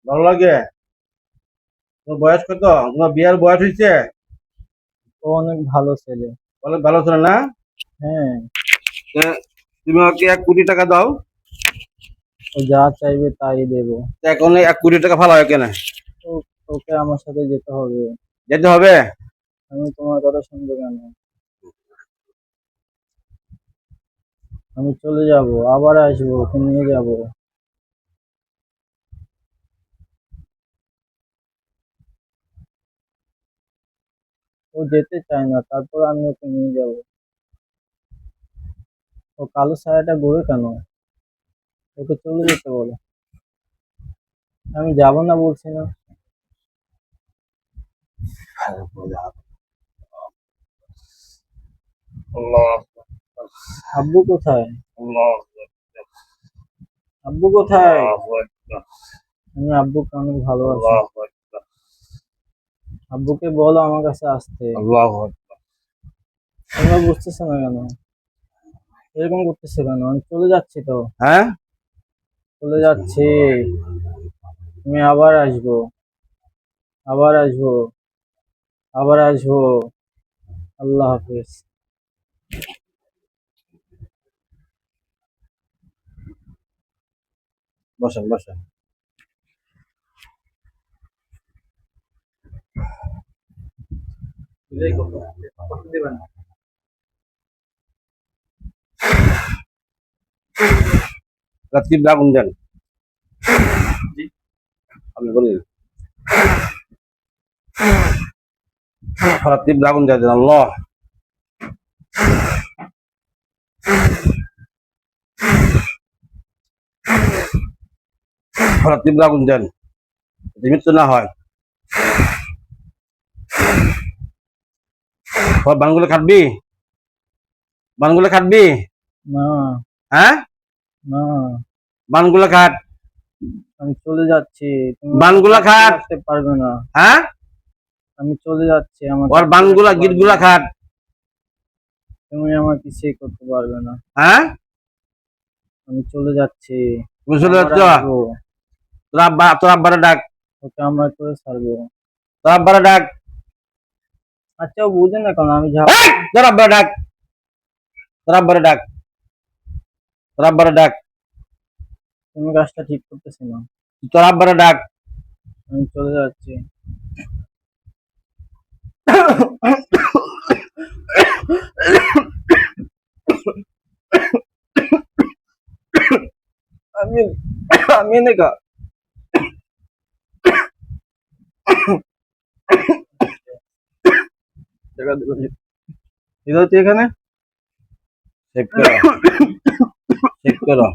ভালো লাগে? তোমার বয়স কত? তোমার বিয়ার বয়স হয়েছে? ও অনেক ভালো ছেলে। অনেক ভালো ছিল না? হ্যাঁ। তা তুমি আমাকে 1 কোটি টাকা দাও। ও যা চাইবে তাই দেবো। তা এখন 1 কোটি টাকা ভালো হয় কেন? তো তোকে আমার সাথে যেতে হবে। যেতে হবে? আমি তোমার কথা শুনবো কেন? আমি চলে যাব, আবার আসবো, ওকে নিয়ে যাব। ও যেতে চায় না, তারপর আমি ওকে নিয়ে যাব। ও কালো সায়াটা ঘুরে কেন? ওকে চলে যেতে বলো। আমি যাব না বলছি না। আল্লাহ আব্বু কোথায়? আল্লাহ আব্বু কোথায়? আল্লাহ আমি আব্বুকে অনেক ভালোবাসি। আল্লাহ আব্বুকে বলো আমার কাছে আসতে। আল্লাহ তোমরা বুঝতেছো না কেন? এরকম করতেছো কেন? আমি চলে যাচ্ছি তো। হ্যাঁ? চলে যাচ্ছি। আমি আবার আসবো, আবার আসবো, আবার আসবো। আল্লাহ হাফেজ। বসেন বসেন। রাত্রি আগুন দেন। আপনি বলেন রাত্রি আগুন দিয়ে দেন। আল্লাহ রাত্রি আগুন দেন, মৃত্যু না হয়। বানগুলো খাটবি? বানগুলো খাটবি? না, হ্যাঁ? না, বানগুলো খাট। আমি চলে যাচ্ছি। তুমি আমাকে বানগুলা আটকে খাট। রাখতে পারবে না। হ্যাঁ? আমি চলে যাচ্ছি, আমাকে ওর আটকে বানগুলা রাখতে পারবে গিটগুলা না। খাট। তুমি আমার কিছুই করতে পারবে না। হ্যাঁ? আমি চলে যাচ্ছি, তুমি চলে আবার যাচ্ছ? আসবো। তোর আব্বারে ডাক। ওকে আমরা করে ছাড়বো। তোর আব্বারে ডাক। আচ্ছা, ও বুঝে না কেন? আমি যাবো। এই! তোর আব্বারে ডাক। তোর আব্বারে ডাক। তোর আব্বারে ডাক। তুমি কাজটা ঠিক করতেছি না। তোর আব্বারে ডাক। আমি চলে যাচ্ছি। আমি আমি এনেকা টাকা দিবো। এগুলো তুই এখানে চেক করো। চেক করো।